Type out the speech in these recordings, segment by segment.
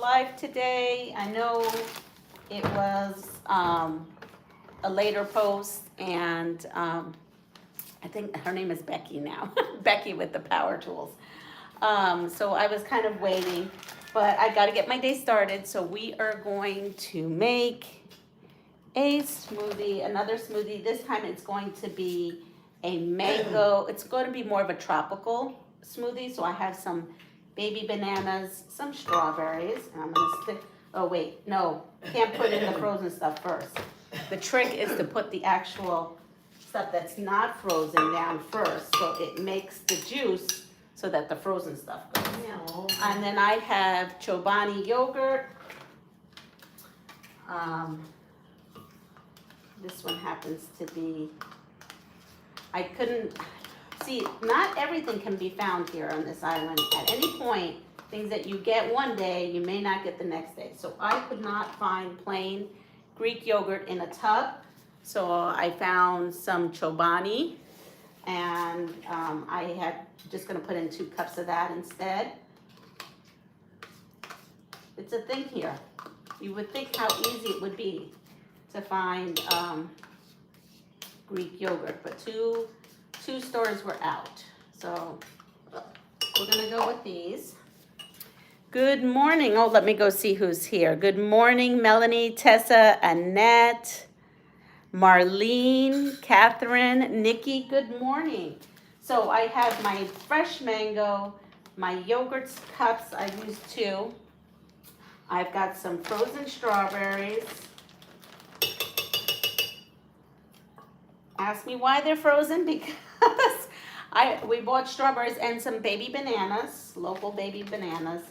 live today. I know it was a later post, and I think her name is Becky now. Becky with the power tools. So I was kind of waiting, but I got to get my day started. So we are going to make a smoothie, another smoothie. This time it's going to be a mango. It's going to be more of a tropical smoothie. So I have some baby bananas, some strawberries, and I'm going to stick, oh wait, no, can't put in the frozen stuff first. The trick is to put the actual stuff that's not frozen down first, so it makes the juice so that the frozen stuff goes. And then I have Chobani yogurt. This one happens to be, I couldn't, see, not everything can be found here on this island. At any point, things that you get one day, you may not get the next day. So I could not find plain Greek yogurt in a tub. So I found some Chobani, and I had just gonna put in 2 cups of that instead. It's a thing here. You would think how easy it would be to find Greek yogurt, but two stores were out. So we're gonna go with these. Good morning. Oh, let me go see who's here. Good morning, Melanie, Tessa, Annette, Marlene, Catherine, Nikki. Good morning. So I have my fresh mango, my yogurt cups. I used 2. I've got some frozen strawberries. Ask me why they're frozen, because we bought strawberries and some baby bananas, local baby bananas.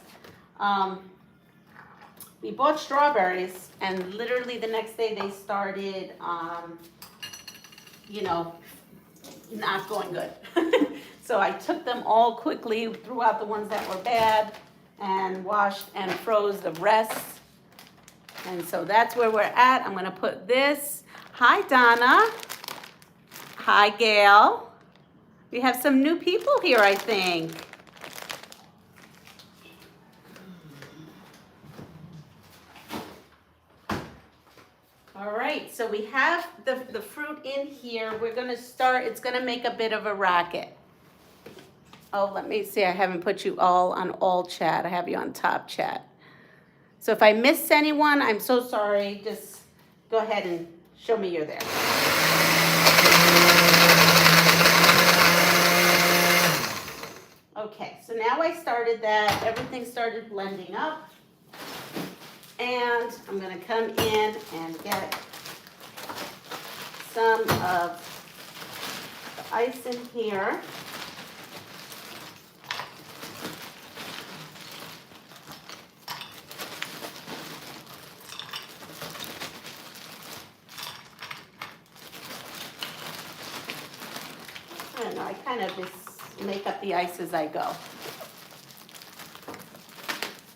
We bought strawberries, and literally the next day they started, not going good. So I took them all quickly, threw out the ones that were bad, and washed and froze the rest. And so that's where we're at. I'm gonna put this. Hi, Donna. Hi, Gail. We have some new people here, I think. All right, so we have the fruit in here. We're gonna start, it's gonna make a bit of a racket. Oh, let me see, I haven't put you all on all chat. I have you on top chat. So if I miss anyone, I'm so sorry. Just go ahead and show me you're there. Okay, so now I started that. Everything started blending up. And I'm gonna come in and get some of the ice in here. I don't know, I kind of just make up the ice as I go.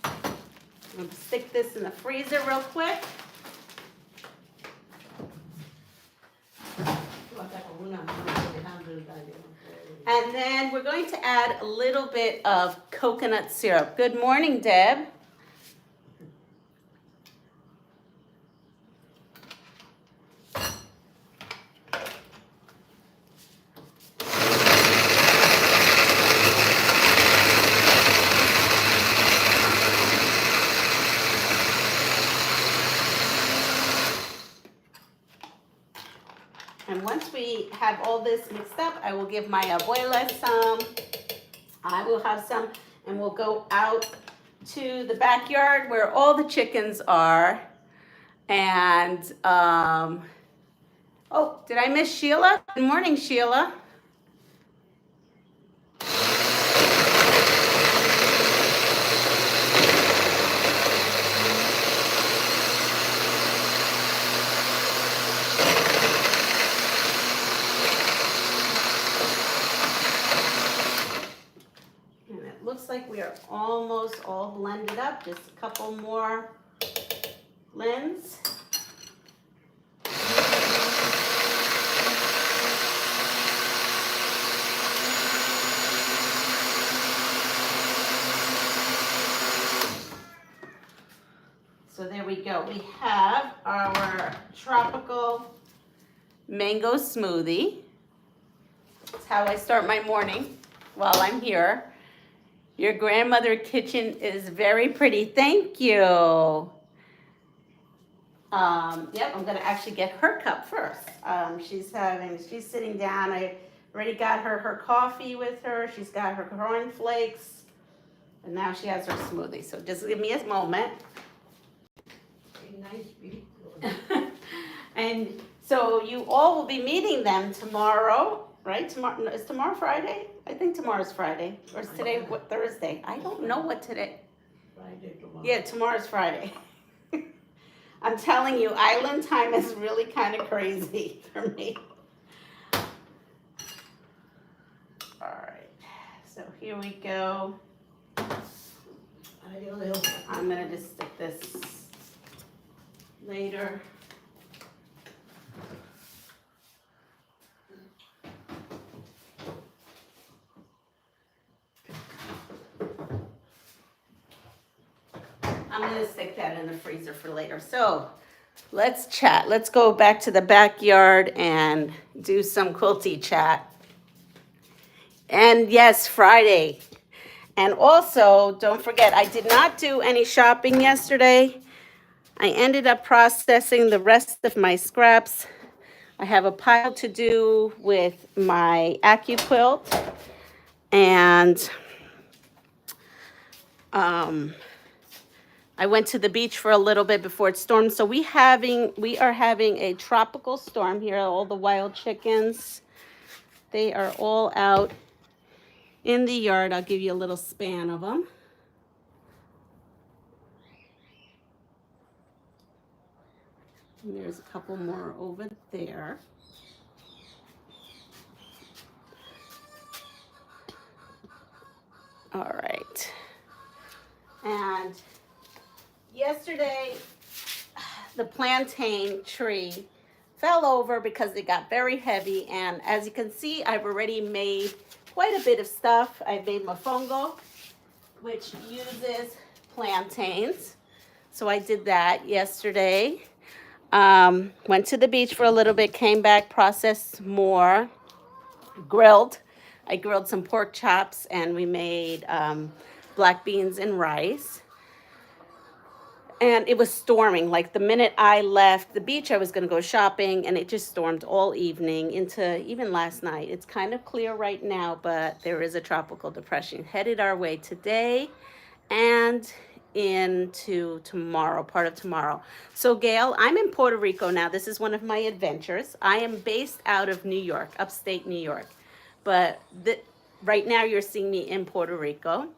I'm going to stick this in the freezer real quick. And then we're going to add a little bit of coconut syrup. Good morning, Deb. And once we have all this mixed up, I will give my abuela some. I will have some, and we'll go out to the backyard where all the chickens are. And, oh, did I miss Sheila? Good morning, Sheila. Looks like we are almost all blended up. Just a couple more blends. So there we go. We have our tropical mango smoothie. It's how I start my morning while I'm here. Your grandmother kitchen is very pretty. Thank you. Yep, I'm gonna actually get her cup first. She's sitting down. I already got her coffee with her. She's got her cornflakes, and now she has her smoothie. So just give me a moment. And so you all will be meeting them tomorrow, right? Tomorrow is tomorrow Friday? I think tomorrow's Friday. Or is today what, Thursday? I don't know what today. Friday tomorrow. Yeah, tomorrow's Friday. I'm telling you, island time is really kind of crazy for me. All right, so here we go. I'm gonna just stick this later. I'm gonna stick that in the freezer for later. So let's chat. Let's go back to the backyard and do some quilty chat. And yes, Friday. And also, don't forget, I did not do any shopping yesterday. I ended up processing the rest of my scraps. I have a pile to do with my AccuQuilt. And I went to the beach for a little bit before it stormed. So we are having a tropical storm here. All the wild chickens, they are all out in the yard. I'll give you a little span of them. And there's a couple more over there. All right. And yesterday, the plantain tree fell over because it got very heavy. And as you can see, I've already made quite a bit of stuff. I made mofongo, which uses plantains. So I did that yesterday. Went to the beach for a little bit, came back, processed more, grilled. I grilled some pork chops and we made black beans and rice. And it was storming. Like the minute I left the beach, I was going to go shopping, and it just stormed all evening into even last night. It's kind of clear right now, but there is a tropical depression headed our way today and into tomorrow, part of tomorrow. So Gail, I'm in Puerto Rico now. This is one of my adventures. I am based out of New York, upstate New York. But right now you're seeing me in Puerto Rico.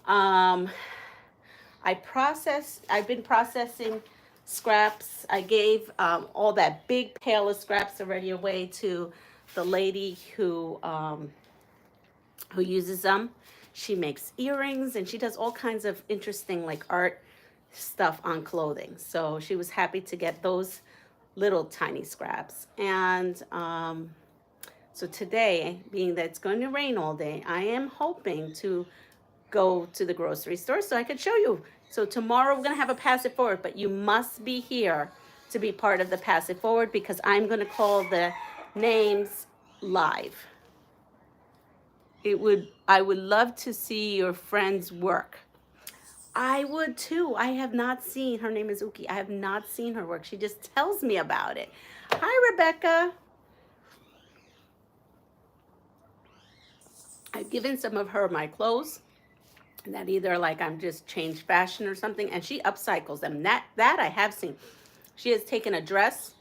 I've been processing scraps. I gave all that big pail of scraps already away to the lady who uses them. She makes earrings and she does all kinds of interesting like art stuff on clothing. So she was happy to get those little tiny scraps. And so today, being that it's going to rain all day, I am hoping to go to the grocery store so I could show you. So tomorrow we're going to have a Pass It Forward, but you must be here to be part of the Pass It Forward because I'm going to call the names live. I would love to see your friend's work. I would too. I have not seen, her name is Uki. I have not seen her work. She just tells me about it. Hi, Rebecca. I've given some of her my clothes that either like I'm just changed fashion or something, and she upcycles them. That I have seen. She has taken a dress,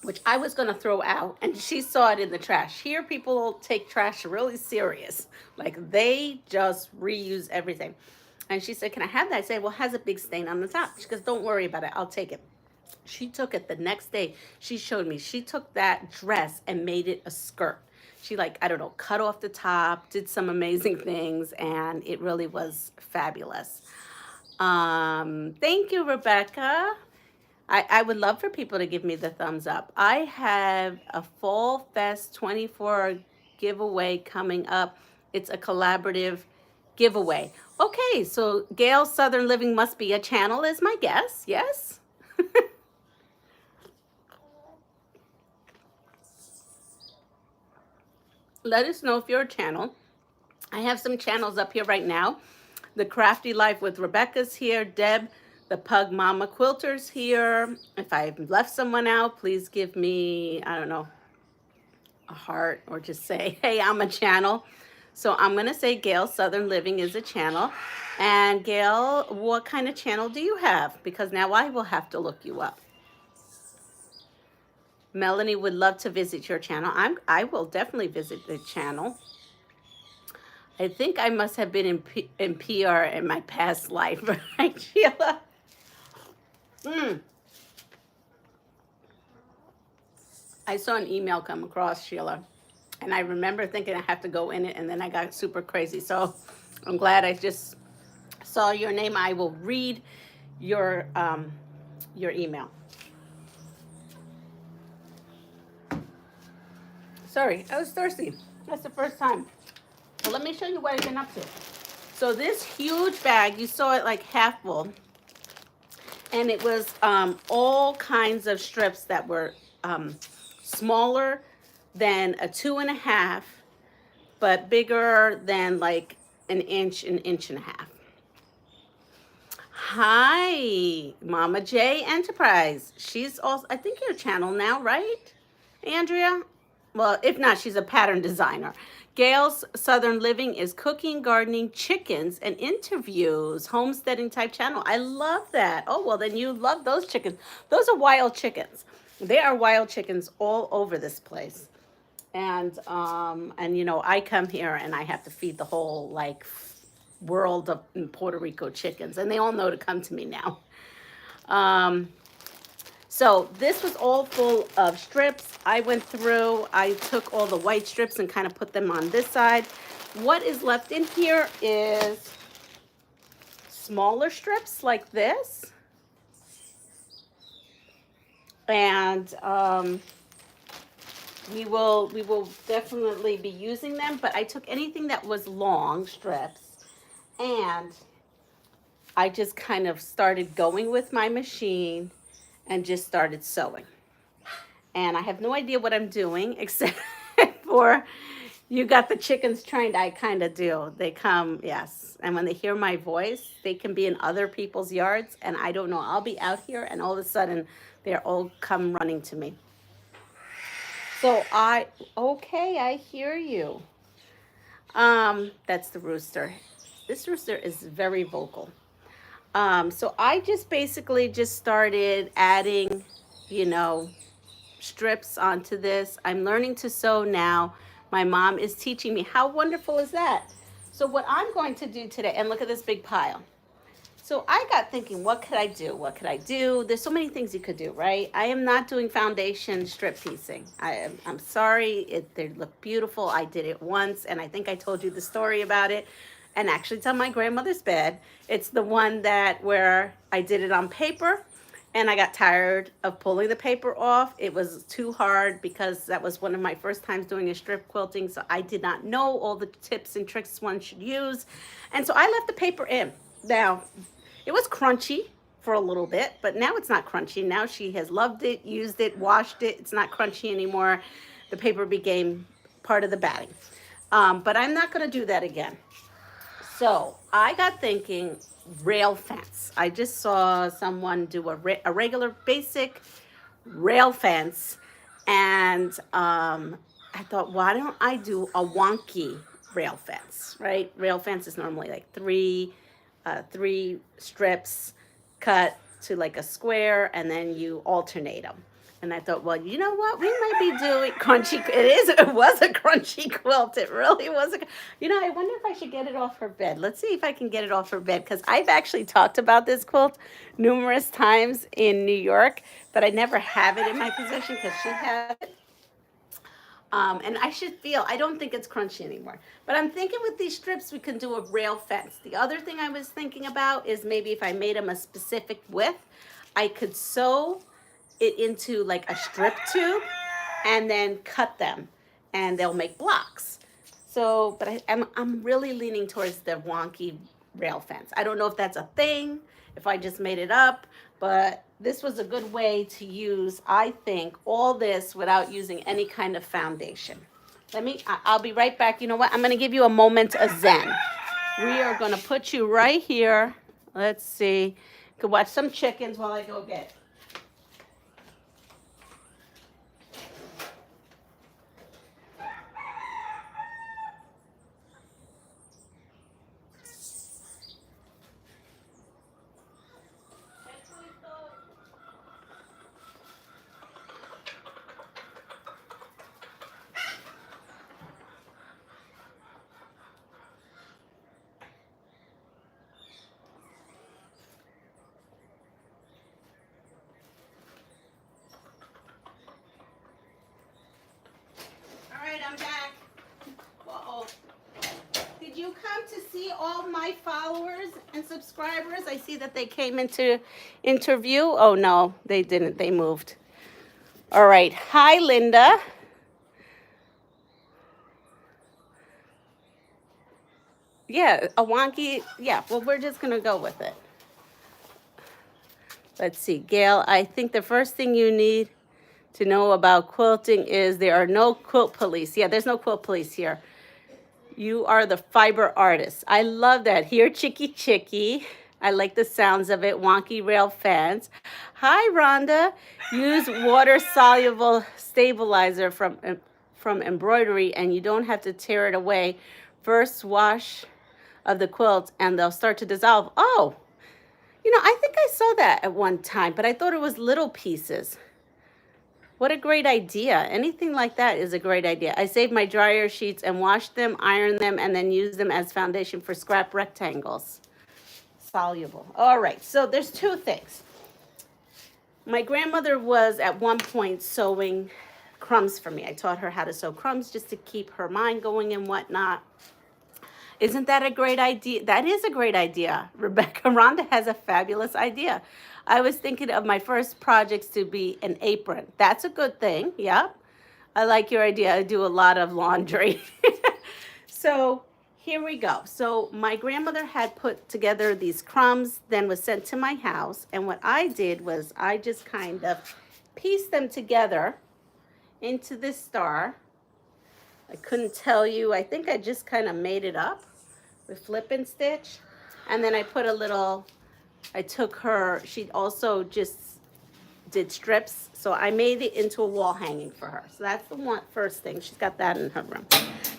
which I was going to throw out, and she saw it in the trash. Here, people take trash really serious. Like, they just reuse everything. And she said, can I have that? I said, well, it has a big stain on the top. She goes, don't worry about it. I'll take it. She took it the next day. She showed me. She took that dress and made it a skirt. She like, I don't know, cut off the top, did some amazing things, and it really was fabulous. Thank you, Rebecca. I would love for people to give me the thumbs up. I have a Fall Fest 24 giveaway coming up. It's a collaborative giveaway. Okay, so Gail's Southern Living must be a channel is my guess. Yes? Let us know if you're a channel. I have some channels up here right now. The Crafty Life with Rebecca's here. Deb, the Pug Mama Quilter's here. If I've left someone out, please give me, I don't know, a heart or just say, hey, I'm a channel. So I'm going to say Gail Southern Living is a channel. And Gail, what kind of channel do you have? Because now I will have to look you up. Melanie would love to visit your channel. I will definitely visit the channel. I think I must have been in PR in my past life, right, Sheila? I saw an email come across, Sheila, and I remember thinking I have to go in it, and then I got super crazy. So I'm glad I just saw your name. I will read your email. Sorry, I was thirsty. That's the first time. Well, let me show you what I've been up to. So this huge bag, you saw it like half full, and it was all kinds of strips that were smaller than a 2.5, but bigger than like an inch and a half. Hi, Mama J Enterprise. She's also, I think, your channel now, right, Andrea? Well, if not, she's a pattern designer. Gail's Southern Living is cooking, gardening, chickens, and interviews, homesteading type channel. I love that. Oh, well, then you love those chickens. Those are wild chickens. They are wild chickens all over this place. And you know, I come here and I have to feed the whole like world of Puerto Rico chickens, and they all know to come to me now. So this was all full of strips. I went through, I took all the white strips and kind of put them on this side. What is left in here is smaller strips like this. And we will definitely be using them, but I took anything that was long strips and I just kind of started going with my machine and just started sewing. And I have no idea what I'm doing except for you got the chickens trained. I kind of do. They come, yes. And when they hear my voice, they can be in other people's yards and I don't know. I'll be out here and all of a sudden they're all come running to me. So okay, I hear you. That's the rooster. This rooster is very vocal. So I just basically just started adding, you know, strips onto this. I'm learning to sew now. My mom is teaching me. How wonderful is that? So what I'm going to do today, and look at this big pile. So I got thinking, what could I do? What could I do? There's so many things you could do, right? I am not doing foundation strip piecing. I'm sorry. They look beautiful. I did it once, and I think I told you the story about it. And actually, it's on my grandmother's bed. It's the one where I did it on paper, and I got tired of pulling the paper off. It was too hard because that was one of my first times doing a strip quilting, so I did not know all the tips and tricks one should use. And so I left the paper in. Now, it was crunchy for a little bit, but now it's not crunchy. Now she has loved it, used it, washed it. It's not crunchy anymore. The paper became part of the batting. But I'm not going to do that again. So I got thinking rail fence. I just saw someone do a regular basic rail fence, and I thought, why don't I do a wonky rail fence, right? Rail fence is normally like three strips cut to like a square, and then you alternate them. And I thought, well, you know what? We might be doing crunchy. It was a crunchy quilt. It really was. You know, I wonder if I should get it off her bed. Let's see if I can get it off her bed, because I've actually talked about this quilt numerous times in New York, but I never have it in my possession because she has it. And I don't think it's crunchy anymore. But I'm thinking with these strips, we can do a rail fence. The other thing I was thinking about is maybe if I made them a specific width, I could sew it into like a strip tube and then cut them, and they'll make blocks. So, but I'm really leaning towards the wonky rail fence. I don't know if that's a thing, if I just made it up, but this was a good way to use, I think, all this without using any kind of foundation. I'll be right back. You know what? I'm going to give you a moment of zen. We are going to put you right here. Let's see. You can watch some chickens while I go get. I'm back. Uh-oh. Did you come to see all my followers and subscribers? I see that they came into interview. Oh, no, they didn't. They moved. All right. Hi, Linda. Yeah, a wonky. Yeah, well, we're just going to go with it. Let's see. Gail, I think the first thing you need to know about quilting is there are no quilt police. Yeah, there's no quilt police here. You are the fiber artist. I love that. Here, Chicky Chicky. I like the sounds of it. Wonky rail fans. Hi, Rhonda. Use water-soluble stabilizer from embroidery, and you don't have to tear it away. First wash of the quilt, and they'll start to dissolve. Oh, you know, I think I saw that at one time, but I thought it was little pieces. What a great idea. Anything like that is a great idea. I save my dryer sheets and wash them, iron them, and then use them as foundation for scrap rectangles. Soluble. All right, so there's two things. My grandmother was at one point sewing crumbs for me. I taught her how to sew crumbs just to keep her mind going and whatnot. Isn't that a great idea? That is a great idea. Rebecca Rhonda has a fabulous idea. I was thinking of my first projects to be an apron. That's a good thing. Yep. I like your idea. I do a lot of laundry. So here we go. So my grandmother had put together these crumbs, then was sent to my house. And what I did was I just kind of pieced them together into this star. I couldn't tell you. I think I just kind of made it up with flip and stitch. And then I put a little, I took her, she also just did strips. So I made it into a wall hanging for her. So that's the first thing. She's got that in her room.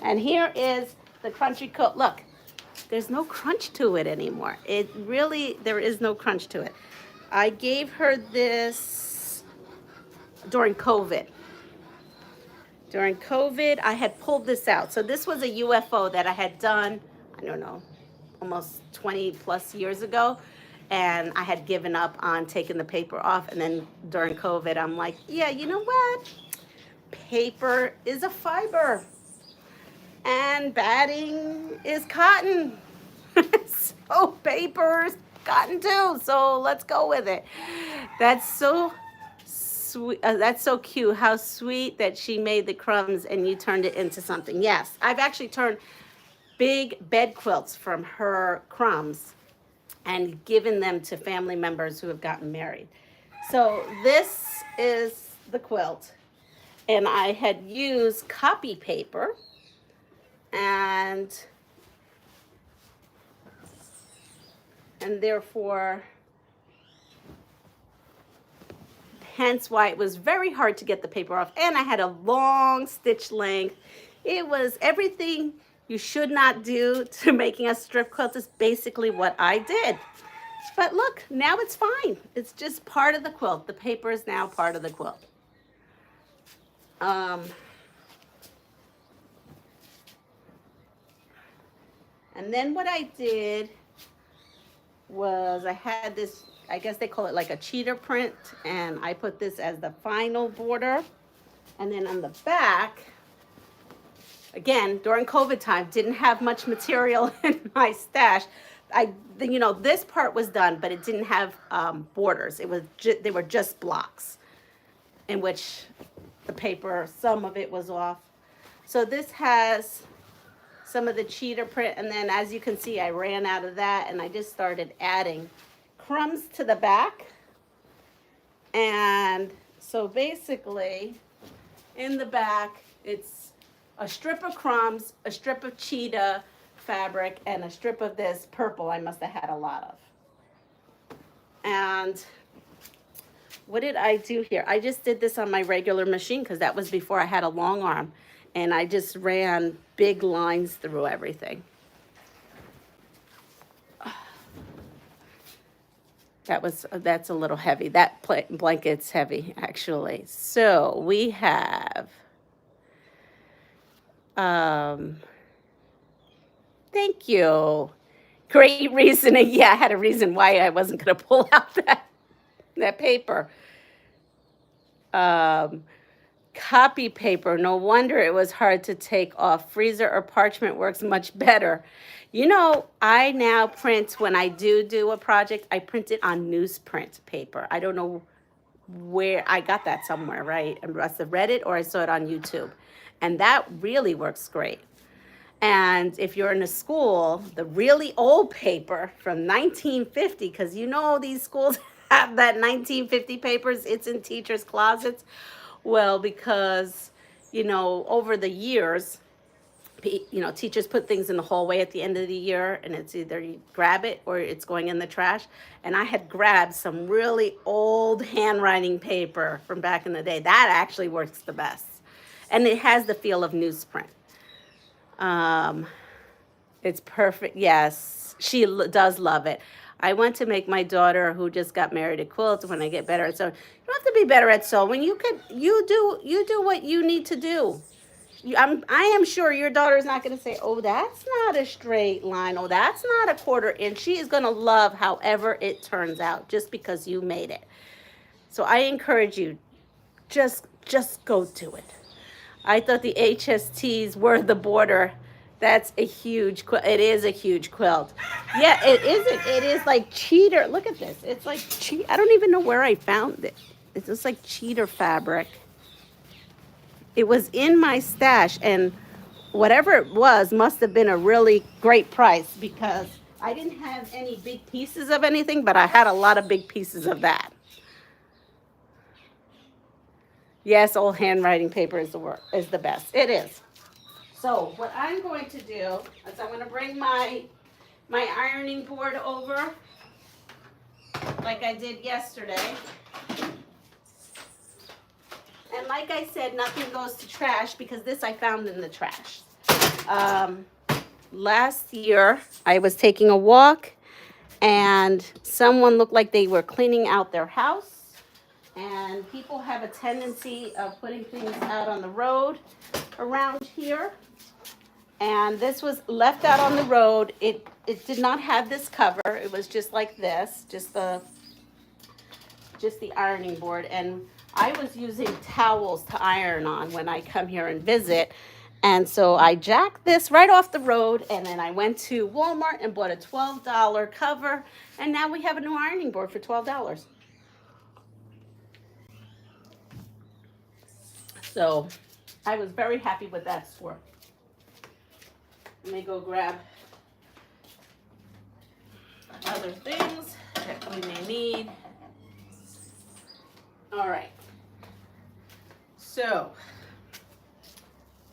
And here is the crunchy coat. Look, there's no crunch to it anymore. There is no crunch to it. I gave her this during COVID. During COVID, I had pulled this out. So this was a UFO that I had done, I don't know, almost 20 plus years ago. And I had given up on taking the paper off. And then during COVID, I'm like, yeah, you know what? Paper is a fiber. And batting is cotton. So paper is cotton too. So let's go with it. That's so sweet. That's so cute. How sweet that she made the crumbs and you turned it into something. Yes, I've actually turned big bed quilts from her crumbs and given them to family members who have gotten married. So this is the quilt. And I had used copy paper and therefore, hence why it was very hard to get the paper off. And I had a long stitch length. It was everything you should not do to making a strip quilt is basically what I did. But look, now it's fine. It's just part of the quilt. The paper is now part of the quilt. And then what I did was I had this, I guess they call it like a cheater print, and I put this as the final border. And then on the back, again, during COVID time, didn't have much material in my stash. This part was done, but it didn't have borders. They were just blocks in which the paper, some of it was off. So this has some of the cheater print, and then as you can see, I ran out of that, and I just started adding crumbs to the back. And so basically, in the back, it's a strip of crumbs, a strip of cheetah fabric, and a strip of this purple I must have had a lot of. And what did I do here? I just did this on my regular machine because that was before I had a long arm. And I just ran big lines through everything. That's a little heavy. That blanket's heavy, actually. So we have, thank you. Great reasoning. Yeah, I had a reason why I wasn't going to pull out that paper. Copy paper. No wonder it was hard to take off. Freezer or parchment works much better. You know, I now print, when I do a project, I print it on newsprint paper. I don't know where I got that somewhere, right? I must have read it or I saw it on YouTube. And that really works great. And if you're in a school, the really old paper from 1950, because you know these schools have that 1950 papers, it's in teachers' closets. Well, because, you know, over the years, you know, teachers put things in the hallway at the end of the year, and it's either you grab it or it's going in the trash. And I had grabbed some really old handwriting paper from back in the day. That actually works the best. And it has the feel of newsprint. It's perfect. Yes, she does love it. I went to make my daughter, who just got married, a quilt when I get better at sewing. You don't have to be better at sewing. You do what you need to do. I am sure your daughter is not going to say, oh, that's not a straight line. Oh, that's not a quarter inch. She is going to love however it turns out just because you made it. So I encourage you, just go do it. I thought the HSTs were the border. That's a huge quilt. It is a huge quilt. Yeah, it isn't. It is like cheater. Look at this. It's like I don't even know where I found it. It's just like cheater fabric. It was in my stash, and whatever it was must have been a really great price because I didn't have any big pieces of anything, but I had a lot of big pieces of that. Yes, old handwriting paper is the best. It is. So what I'm going to do is I'm going to bring my ironing board over like I did yesterday. And like I said, nothing goes to trash because this I found in the trash. Last year, I was taking a walk and someone looked like they were cleaning out their house. And people have a tendency of putting things out on the road around here. And this was left out on the road. It did not have this cover. It was just like this, just the ironing board. And I was using towels to iron on when I come here and visit. And so I jacked this right off the road, and then I went to Walmart and bought a $12 cover. And now we have a new ironing board for $12. So I was very happy with that score. Let me go grab other things that we may need. All right. So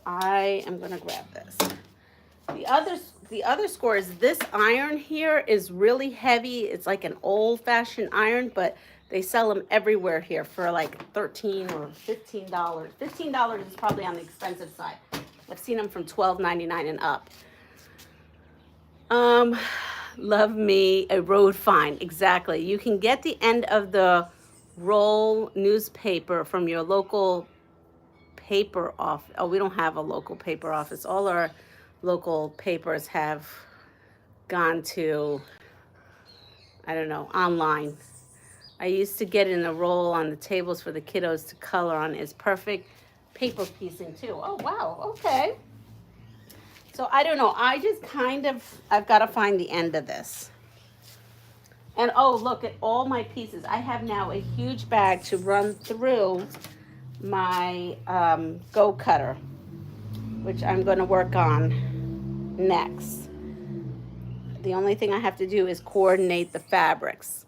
I am going to grab this. The other score is this iron here is really heavy. It's like an old-fashioned iron, but they sell them everywhere here for like $13 or $15. $15 is probably on the expensive side. I've seen them from $12.99 and up. Love me a road fine. Exactly. You can get the end of the roll newspaper from your local paper office. Oh, we don't have a local paper office. All our local papers have gone to, I don't know, online. I used to get in a roll on the tables for the kiddos to color on. It's perfect paper piecing too. Oh, wow. Okay. So I don't know. I just I've got to find the end of this. And oh, look at all my pieces. I have now a huge bag to run through my go cutter, which I'm going to work on next. The only thing I have to do is coordinate the fabrics.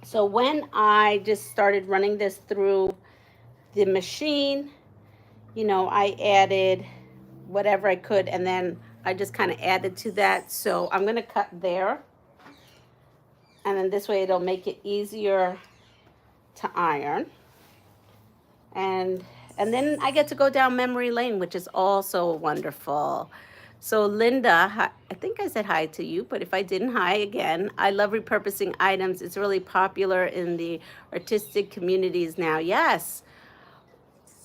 So when I just started running this through the machine, you know, I added whatever I could, and then I just kind of added to that. So I'm going to cut there, and then this way it'll make it easier to iron. And then I get to go down memory lane, which is also wonderful. So Linda, I think I said hi to you, but if I didn't, hi again. I love repurposing items. It's really popular in the artistic communities now. Yes.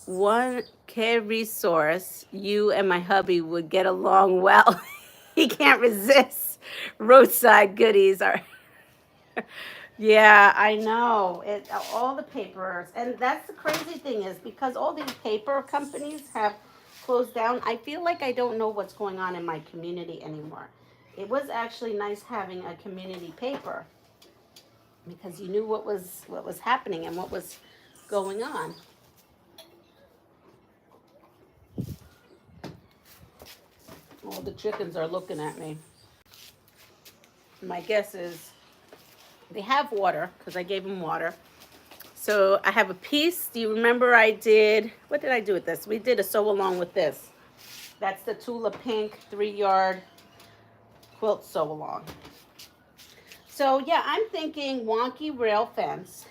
One care resource, you and my hubby would get along well. He can't resist. Roadside goodies are... Yeah, I know. All the papers, and that's the crazy thing is because all these paper companies have closed down, I feel like I don't know what's going on in my community anymore. It was actually nice having a community paper because you knew what was happening and what was going on. All the chickens are looking at me. My guess is they have water because I gave them water. So I have a piece. Do you remember what did I do with this? We did a sew along with this. That's the Tula Pink 3-yard quilt sew along. So yeah, I'm thinking wonky rail fence.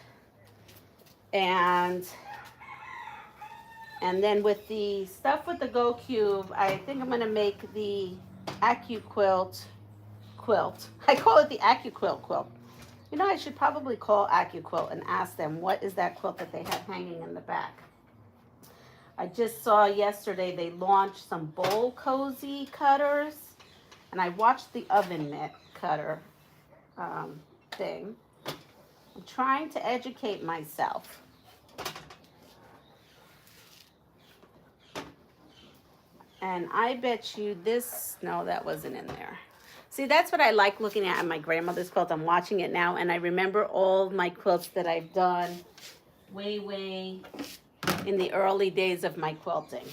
And then with the stuff with the Go Cube, I think I'm gonna make the AccuQuilt quilt. I call it the AccuQuilt quilt. You know, I should probably call AccuQuilt and ask them what is that quilt that they have hanging in the back. I just saw yesterday they launched some bowl cozy cutters, and I watched the oven mitt cutter thing. I'm trying to educate myself. And I bet you this, no, that wasn't in there. See, that's what I like looking at my grandmother's quilt. I'm watching it now, and I remember all my quilts that I've done way in the early days of my quilting.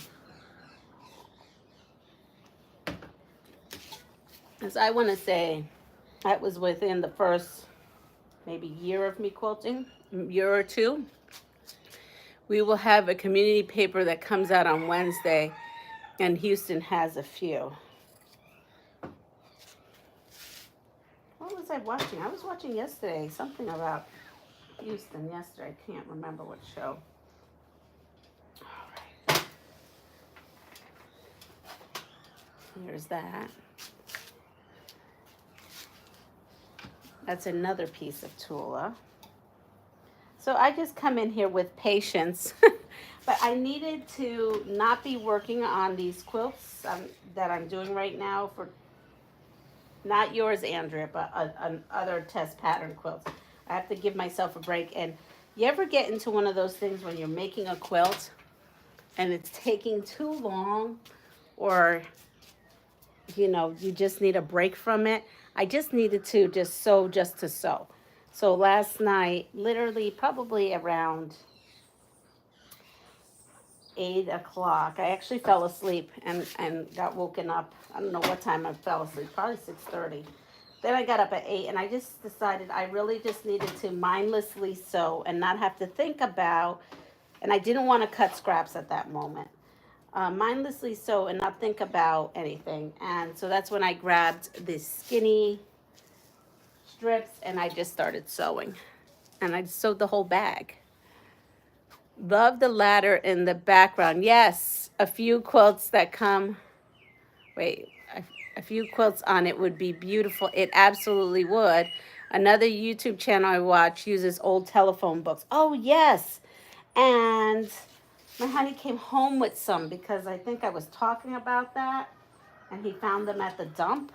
As I want to say, that was within the first maybe year of me quilting, year or two. We will have a community paper that comes out on Wednesday, and Houston has a few. What was I watching? I was watching yesterday something about Houston yesterday. I can't remember what show. All right. Here's that. That's another piece of Tula. So I just come in here with patience. But I needed to not be working on these quilts that I'm doing right now for not yours, Andrea, but other test pattern quilts. I have to give myself a break. And you ever get into one of those things when you're making a quilt and it's taking too long, or, you know, you just need a break from it? I just needed to just sew just to sew. So last night, literally probably around 8 o'clock, I actually fell asleep and got woken up. I don't know what time I fell asleep, probably 6:30. Then I got up at 8, and I just decided I really just needed to mindlessly sew and not have to think about, and I didn't want to cut scraps at that moment. Mindlessly sew and not think about anything. And so that's when I grabbed the skinny strips and I just started sewing. And I sewed the whole bag. Love the ladder in the background. Yes, a few quilts that come, a few quilts on it would be beautiful. It absolutely would. Another YouTube channel I watch uses old telephone books. Oh, yes. And my honey came home with some because I think I was talking about that, and he found them at the dump.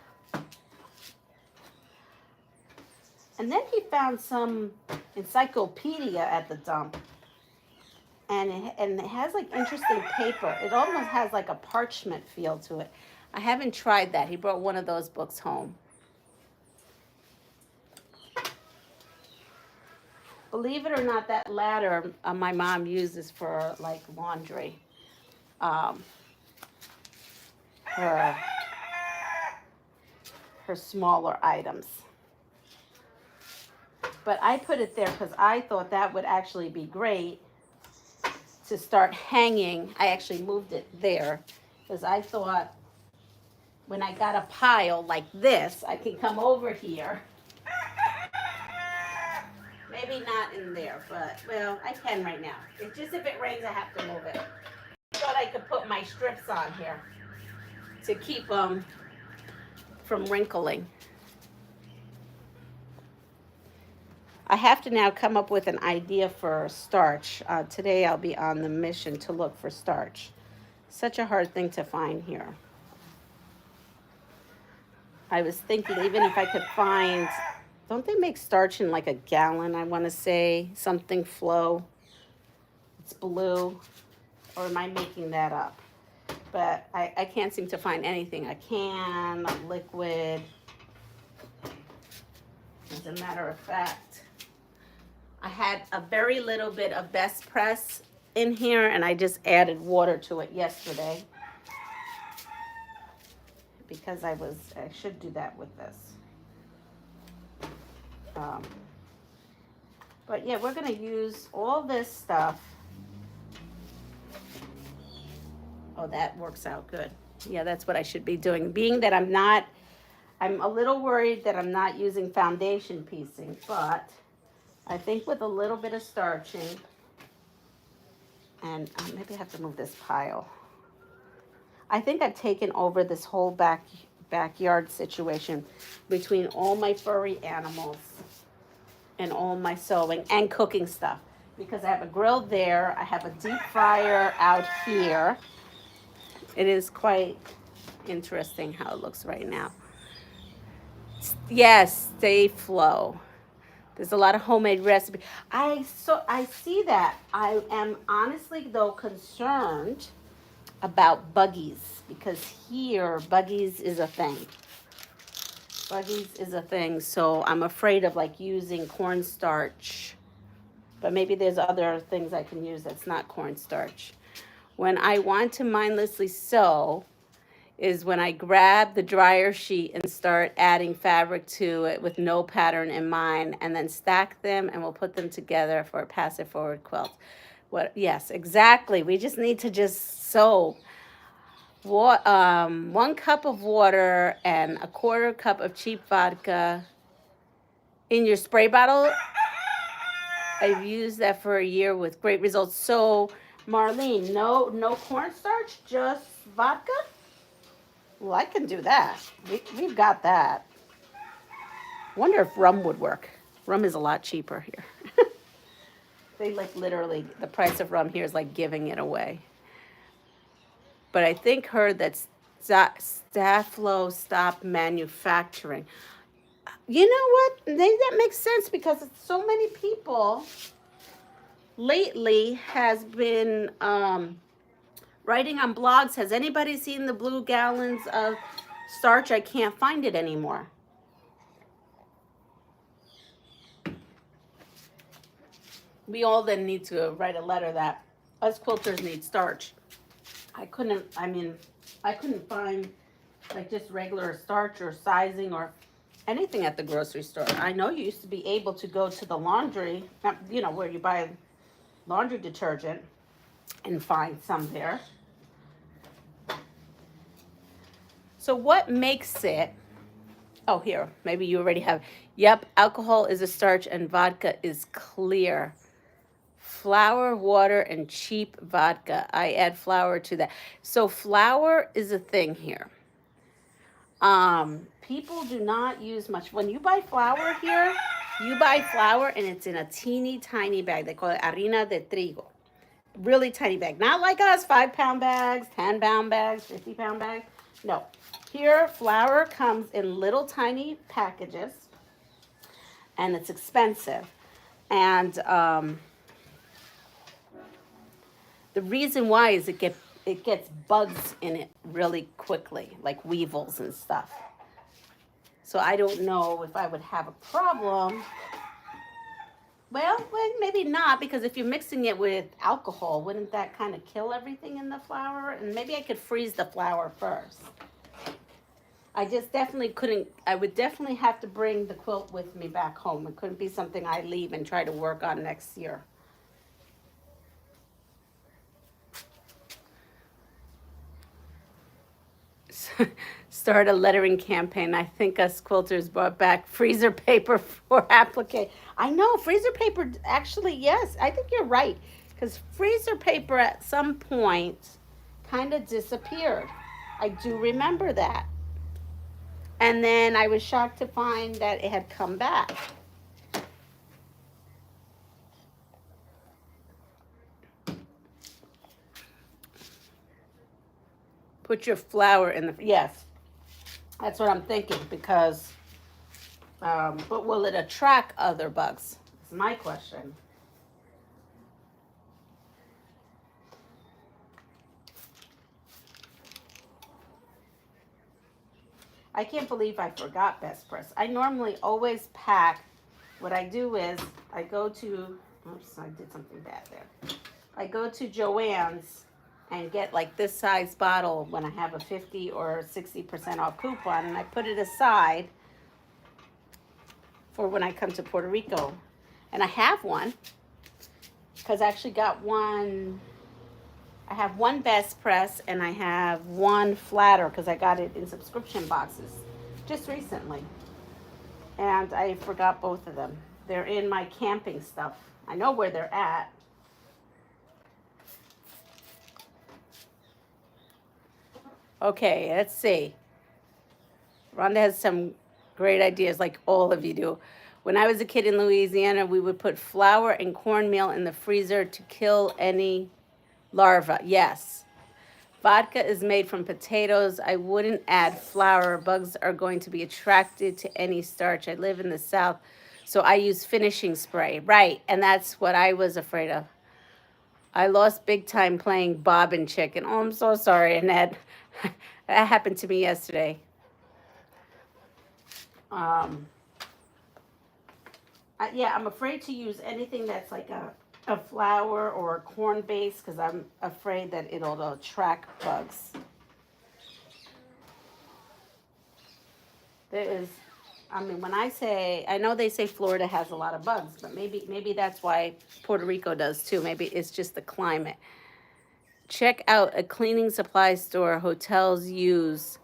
And then he found some encyclopedia at the dump. And it has like interesting paper. It almost has like a parchment feel to it. I haven't tried that. He brought one of those books home. Believe it or not, that ladder my mom uses for like laundry. Her her smaller items. But I put it there because I thought that would actually be great to start hanging. I actually moved it there because I thought when I got a pile like this, I can come over here. Maybe not in there, but, well, I can right now. It's just if it rains, I have to move it. I thought I could put my strips on here to keep them from wrinkling. I have to now come up with an idea for starch. Today I'll be on the mission to look for starch. Such a hard thing to find here. I was thinking even if I could find, don't they make starch in like a gallon, I want to say, something Flow. It's blue, or am I making that up? But I can't seem to find anything. A can, a liquid. As a matter of fact, I had a very little bit of Best Press in here, and I just added water to it yesterday. Because I should do that with this. But yeah, we're gonna use all this stuff. Oh, that works out good. Yeah, that's what I should be doing. Being that I'm a little worried that I'm not using foundation piecing, but I think with a little bit of starching, and maybe I have to move this pile. I think I've taken over this whole backyard situation between all my furry animals and all my sewing and cooking stuff. Because I have a grill there, I have a deep fryer out here. It is quite interesting how it looks right now. Yes, stay Flow. There's a lot of homemade recipes. I see that. I am honestly though concerned about buggies, because here buggies is a thing. Buggies is a thing, so I'm afraid of like using cornstarch. But maybe there's other things I can use that's not cornstarch. When I want to mindlessly sew is when I grab the dryer sheet and start adding fabric to it with no pattern in mind, and then stack them and we'll put them together for a pass it forward quilt. Yes, exactly. We just need to just sew. 1 cup of water and 1/4 cup of cheap vodka in your spray bottle. I've used that for a year with great results. So, Marlene, no cornstarch, just vodka? Well, I can do that. We've got that. Wonder if rum would work. Rum is a lot cheaper here. They like literally, the price of rum here is like giving it away. But I think heard that Staflo stopped manufacturing. You know what? That makes sense because so many people lately has been writing on blogs. Has anybody seen the blue gallons of starch? I can't find it anymore. We all then need to write a letter that us quilters need starch. I couldn't find like just regular starch or sizing or anything at the grocery store. I know you used to be able to go to the laundry, you know, where you buy laundry detergent and find some there. So what makes it, oh, here, maybe you already have. Yep, alcohol is a starch and vodka is clear. Flour, water, and cheap vodka. I add flour to that. So flour is a thing here. People do not use much. When you buy flour here, you buy flour and it's in a teeny tiny bag. They call it harina de trigo. Really tiny bag. Not like us, 5-pound bags, 10-pound bags, 50-pound bags. No. Here, flour comes in little tiny packages and it's expensive. And the reason why is it gets bugs in it really quickly, like weevils and stuff. So I don't know if I would have a problem. Well, maybe not, because if you're mixing it with alcohol, wouldn't that kind of kill everything in the flour? And maybe I could freeze the flour first. I just definitely couldn't, I would definitely have to bring the quilt with me back home. It couldn't be something I leave and try to work on next year. Start a lettering campaign. I think us quilters brought back freezer paper for applique. I know, freezer paper, actually, yes, I think you're right. Because freezer paper at some point kind of disappeared. I do remember that. And then I was shocked to find that it had come back. Put your flour in the, yes, that's what I'm thinking, because, but will it attract other bugs? Is my question. I can't believe I forgot Best Press. I normally always pack. What I do is I go to, oops, I did something bad there. I go to Joann's and get like this size bottle when I have a 50 or 60% off coupon, and I put it aside for when I come to Puerto Rico. And I have one, because I actually got one. I have one Best Press and I have one Flatter, because I got it in subscription boxes just recently. And I forgot both of them. They're in my camping stuff. I know where they're at. Okay, let's see. Rhonda has some great ideas, like all of you do. When I was a kid in Louisiana, we would put flour and cornmeal in the freezer to kill any larva. Yes. Vodka is made from potatoes. I wouldn't add flour. Bugs are going to be attracted to any starch. I live in the South, so I use finishing spray. Right, and that's what I was afraid of. I lost big time playing Bob and Chicken. Oh, I'm so sorry, Annette. That happened to me yesterday. Yeah, I'm afraid to use anything that's like a flour or a corn base, because I'm afraid that it'll attract bugs. There is, I mean, when I say, I know they say Florida has a lot of bugs, but maybe that's why Puerto Rico does too. Maybe it's just the climate. Check out a cleaning supply store. Hotels use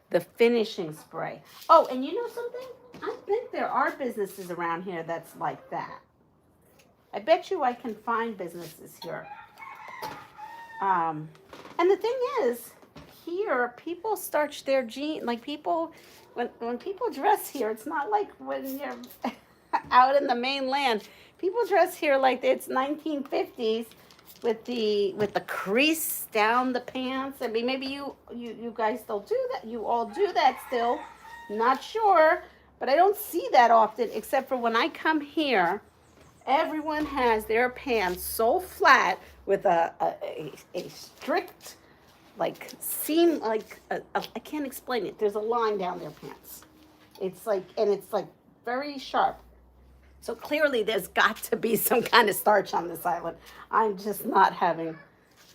the finishing spray. Oh, and you know something? I think there are businesses around here that's like that. I bet you I can find businesses here. And the thing is, here people starch their jeans. Like people, when people dress here, it's not like when you're out in the mainland. People dress here like it's 1950s with the crease down the pants. I mean, maybe you guys still do that. You all do that still. Not sure, but I don't see that often, except for when I come here. Everyone has their pants so flat with a strict, like, seam, like, I can't explain it. There's a line down their pants. It's like, and it's like very sharp. So clearly there's got to be some kind of starch on this island. I'm just not having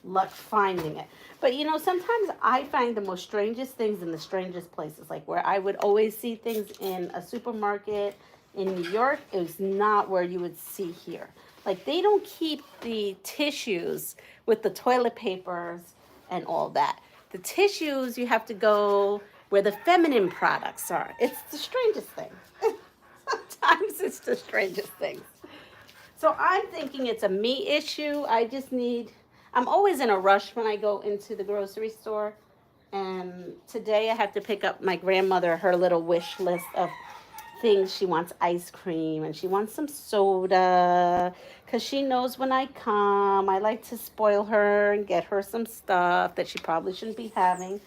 luck finding it. But you know, sometimes I find the most strangest things in the strangest places, like where I would always see things in a supermarket in New York is not where you would see here. Like they don't keep the tissues with the toilet papers and all that. The tissues, you have to go where the feminine products are. It's the strangest thing. Sometimes it's the strangest thing. So I'm thinking it's a me issue. I'm always in a rush when I go into the grocery store. And today I have to pick up my grandmother, her little wish list of things. She wants ice cream and she wants some soda, because she knows when I come I like to spoil her and get her some stuff that she probably shouldn't be having.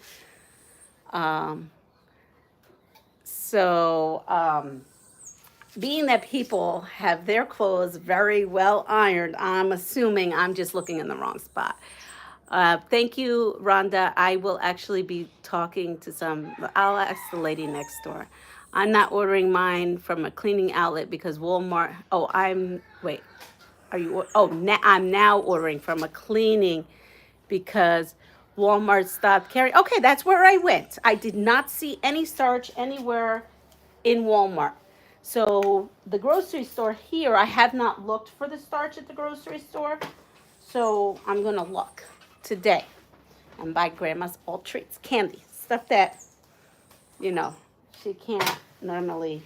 Being that people have their clothes very well ironed, I'm assuming I'm just looking in the wrong spot. Thank you, Rhonda. I will actually be talking to I'll ask the lady next door. I'm not ordering mine from a cleaning outlet because Walmart, I'm now ordering from a cleaning because Walmart stopped carrying. Okay, that's where I went. I did not see any starch anywhere in Walmart. So the grocery store here, I have not looked for the starch at the grocery store. So I'm gonna look today and buy grandma's all treats, candy, stuff that, you know, she can't normally,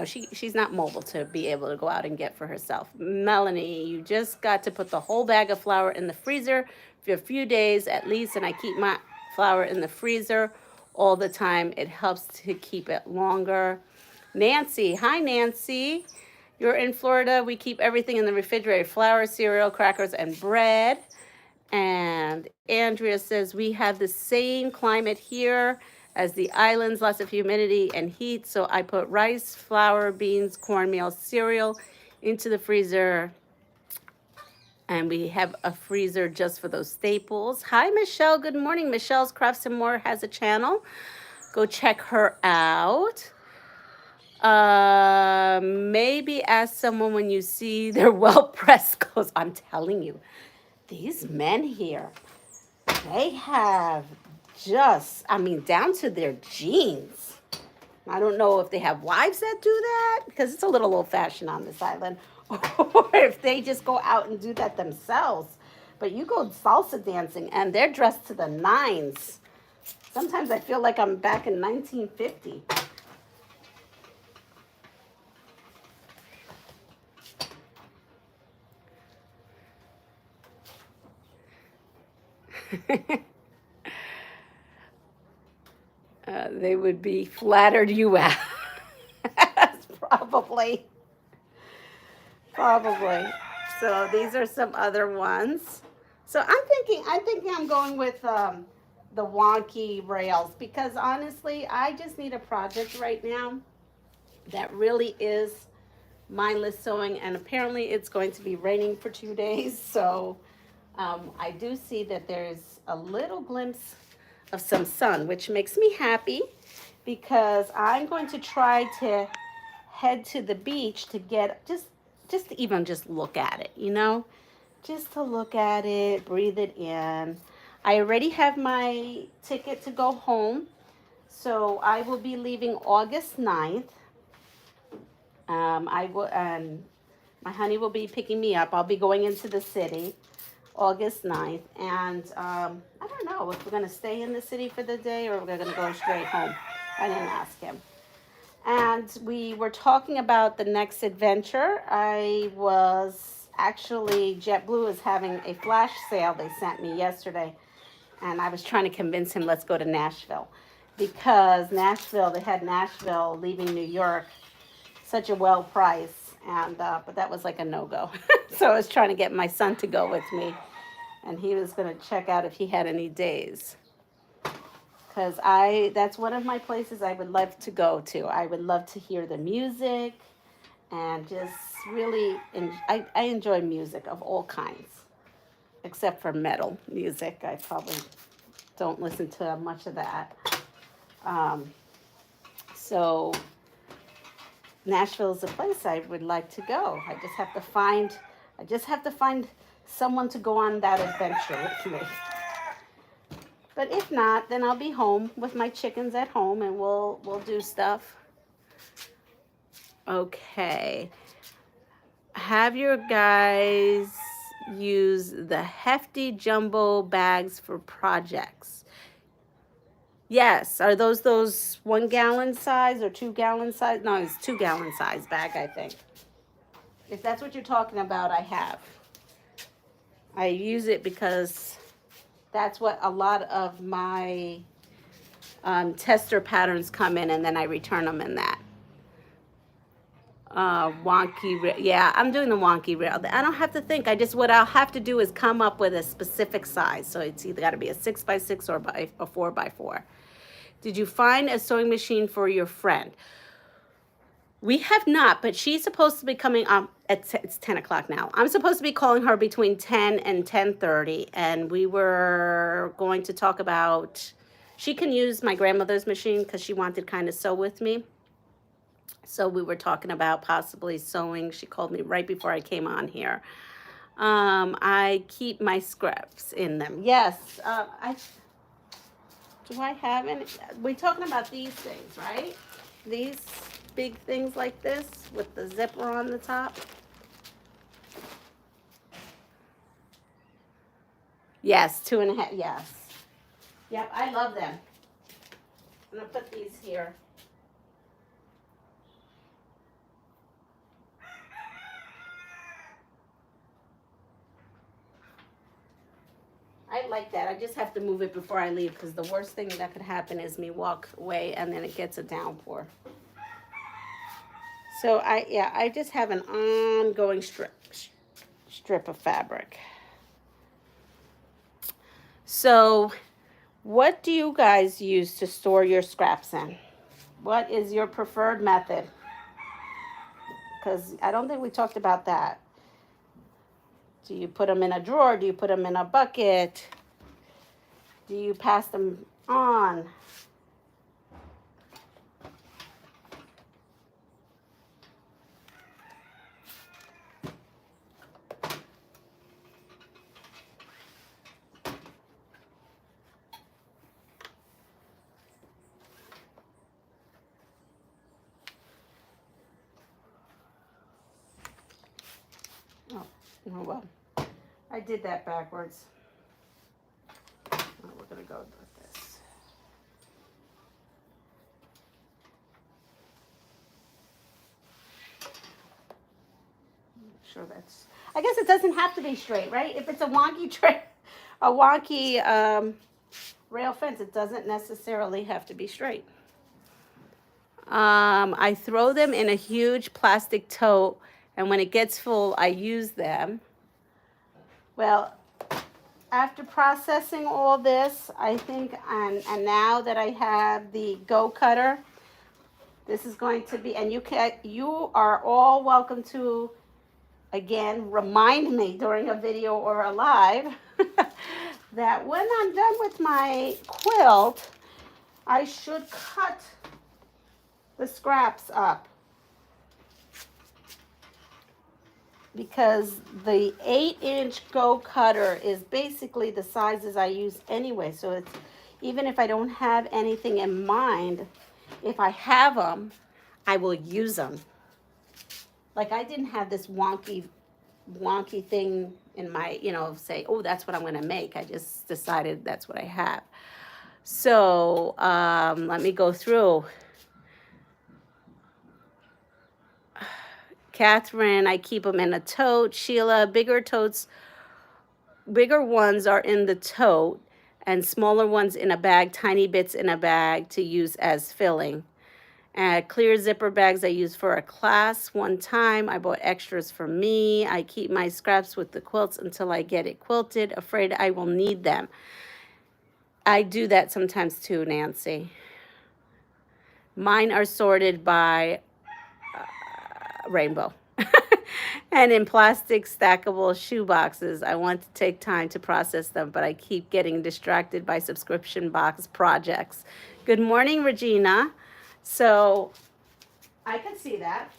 she's not mobile to be able to go out and get for herself. Melanie, you just got to put the whole bag of flour in the freezer for a few days at least, and I keep my flour in the freezer all the time. It helps to keep it longer. Nancy, hi Nancy. You're in Florida. We keep everything in the refrigerator: flour, cereal, crackers, and bread. And Andrea says, we have the same climate here as the islands, lots of humidity and heat. So I put rice, flour, beans, cornmeal, cereal into the freezer. And we have a freezer just for those staples. Hi, Michelle. Good morning. Michelle's Crafts and More has a channel. Go check her out. Maybe ask someone when you see their well-pressed clothes. I'm telling you, these men here, they have down to their jeans. I don't know if they have wives that do that, because it's a little old-fashioned on this island, or if they just go out and do that themselves. But you go salsa dancing, and they're dressed to the nines. Sometimes I feel like I'm back in 1950. They would be flattered you out. Probably. So these are some other ones. So I'm thinking I'm going with the wonky rails, because honestly, I just need a project right now that really is mindless sewing, and apparently it's going to be raining for 2 days. So I do see that there's a little glimpse of some sun, which makes me happy, because I'm going to try to head to the beach to get just to even just look at it, just to look at it, breathe it in. I already have my ticket to go home, so I will be leaving August 9th. I will, and my honey will be picking me up. I'll be going into the city August 9th, and I don't know if we're going to stay in the city for the day or we're going to go straight home. I didn't ask him. And we were talking about the next adventure. JetBlue is having a flash sale they sent me yesterday, and I was trying to convince him, let's go to Nashville, because they had Nashville leaving New York, such a well price, and but that was like a no-go. So I was trying to get my son to go with me, and he was going to check out if he had any days, because that's one of my places I would love to go to. I would love to hear the music, and just really, I enjoy music of all kinds, except for metal music. I probably don't listen to much of that. So Nashville is a place I would like to go. I just have to find someone to go on that adventure with me. But if not, then I'll be home with my chickens at home, and we'll do stuff. Okay. Have your guys use the hefty jumbo bags for projects? Yes. Are those 1 gallon size or 2 gallon size? No, it's 2 gallon size bag, I think. If that's what you're talking about, I have. I use it because that's what a lot of my tester patterns come in, and then I return them in that. Wonky rail. Yeah, I'm doing the wonky rail. I don't have to think. What I'll have to do is come up with a specific size. So it's either got to be a 6x6 or a 4x4. Did you find a sewing machine for your friend? We have not, but she's supposed to be coming it's 10 o'clock now. I'm supposed to be calling her between 10 and 10:30, and we were going to talk about, she can use my grandmother's machine because she wanted kind of sew with me. So we were talking about possibly sewing. She called me right before I came on here. I keep my scraps in them. Yes, do I have any? We're talking about these things, right? These big things like this with the zipper on the top. Yes, 2.5. Yes. Yep, I love them. I'm gonna put these here. I like that. I just have to move it before I leave because the worst thing that could happen is me walk away and then it gets a downpour. So I just have an ongoing strip of fabric. So what do you guys use to store your scraps in? What is your preferred method? Because I don't think we talked about that. Do you put them in a drawer? Do you put them in a bucket? Do you pass them on? Oh, well, I did that backwards. Oh, we're going to go with this. Make sure that's, I guess it doesn't have to be straight, right? If it's a wonky rail fence, it doesn't necessarily have to be straight. I throw them in a huge plastic tote, and when it gets full, I use them. Well, after processing all this, I think, and now that I have the Go Cutter, this is going to be, and you are all welcome to, again, remind me during a video or a live that when I'm done with my quilt, I should cut the scraps up, because the 8-inch Go Cutter is basically the sizes I use anyway. So it's, even if I don't have anything in mind, if I have them, I will use them. Like I didn't have this wonky thing in my, say, oh, that's what I'm going to make. I just decided that's what I have. So let me go through. Catherine, I keep them in a tote. Sheila, bigger ones are in the tote and smaller ones in a bag, tiny bits in a bag to use as filling. Clear zipper bags I use for a class one time. I bought extras for me. I keep my scraps with the quilts until I get it quilted, afraid I will need them. I do that sometimes too, Nancy. Mine are sorted by rainbow. And in plastic stackable shoe boxes. I want to take time to process them, but I keep getting distracted by subscription box projects. Good morning, Regina. So I can see that.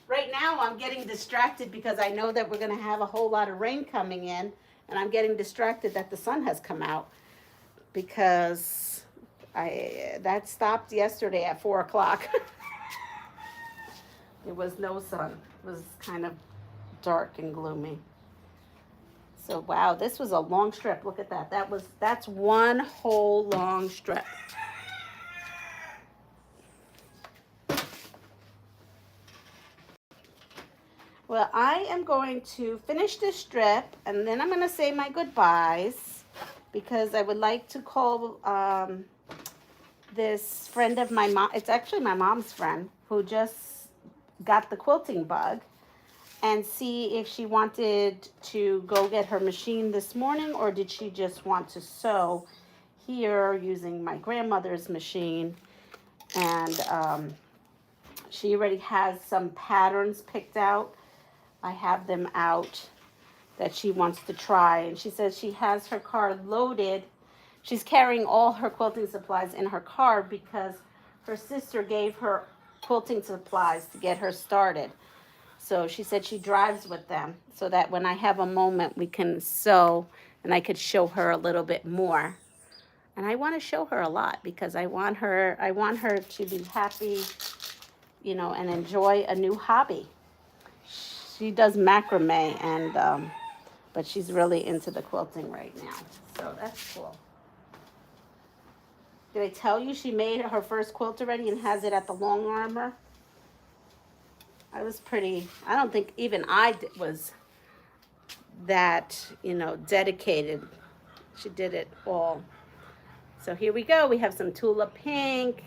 Right now I'm getting distracted because I know that we're going to have a whole lot of rain coming in, and I'm getting distracted that the sun has come out because that stopped yesterday at 4 o'clock. There was no sun. It was kind of dark and gloomy. So wow, this was a long strip. Look at that. That's one whole long strip. Well, I am going to finish this strip, and then I'm going to say my goodbyes because I would like to call this friend of my mom. It's actually my mom's friend who just got the quilting bug, and see if she wanted to go get her machine this morning, or did she just want to sew here using my grandmother's machine. And she already has some patterns picked out. I have them out that she wants to try, and she says she has her car loaded. She's carrying all her quilting supplies in her car because her sister gave her quilting supplies to get her started. So she said she drives with them so that when I have a moment we can sew and I could show her a little bit more. And I want to show her a lot because I want her to be happy, you know, and enjoy a new hobby. She does macrame and but she's really into the quilting right now. So that's cool. Did I tell you she made her first quilt already and has it at the Long Armor? I was pretty, I don't think even I was that, you know, dedicated. She did it all. So here we go. We have some Tula Pink,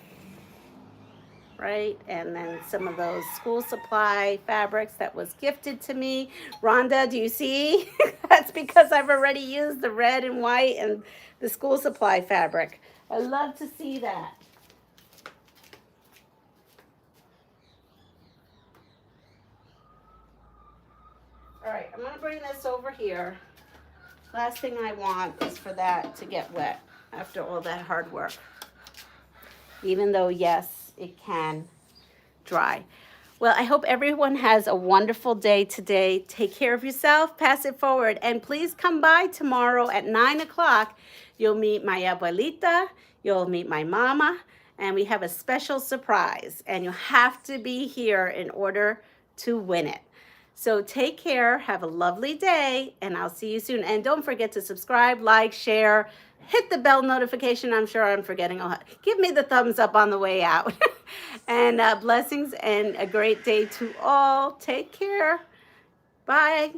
right? And then some of those school supply fabrics that was gifted to me. Rhonda, do you see? That's because I've already used the red and white and the school supply fabric. I love to see that. All right, I'm gonna bring this over here. Last thing I want is for that to get wet after all that hard work. Even though, yes, it can dry. Well, I hope everyone has a wonderful day today. Take care of yourself, pass it forward, and please come by tomorrow at 9 o'clock. You'll meet my abuelita, you'll meet my mama, and we have a special surprise. And you have to be here in order to win it. So take care, have a lovely day, and I'll see you soon. And don't forget to subscribe, like, share, hit the bell notification. I'm sure I'm forgetting. Give me the thumbs up on the way out. And blessings and a great day to all. Take care. Bye.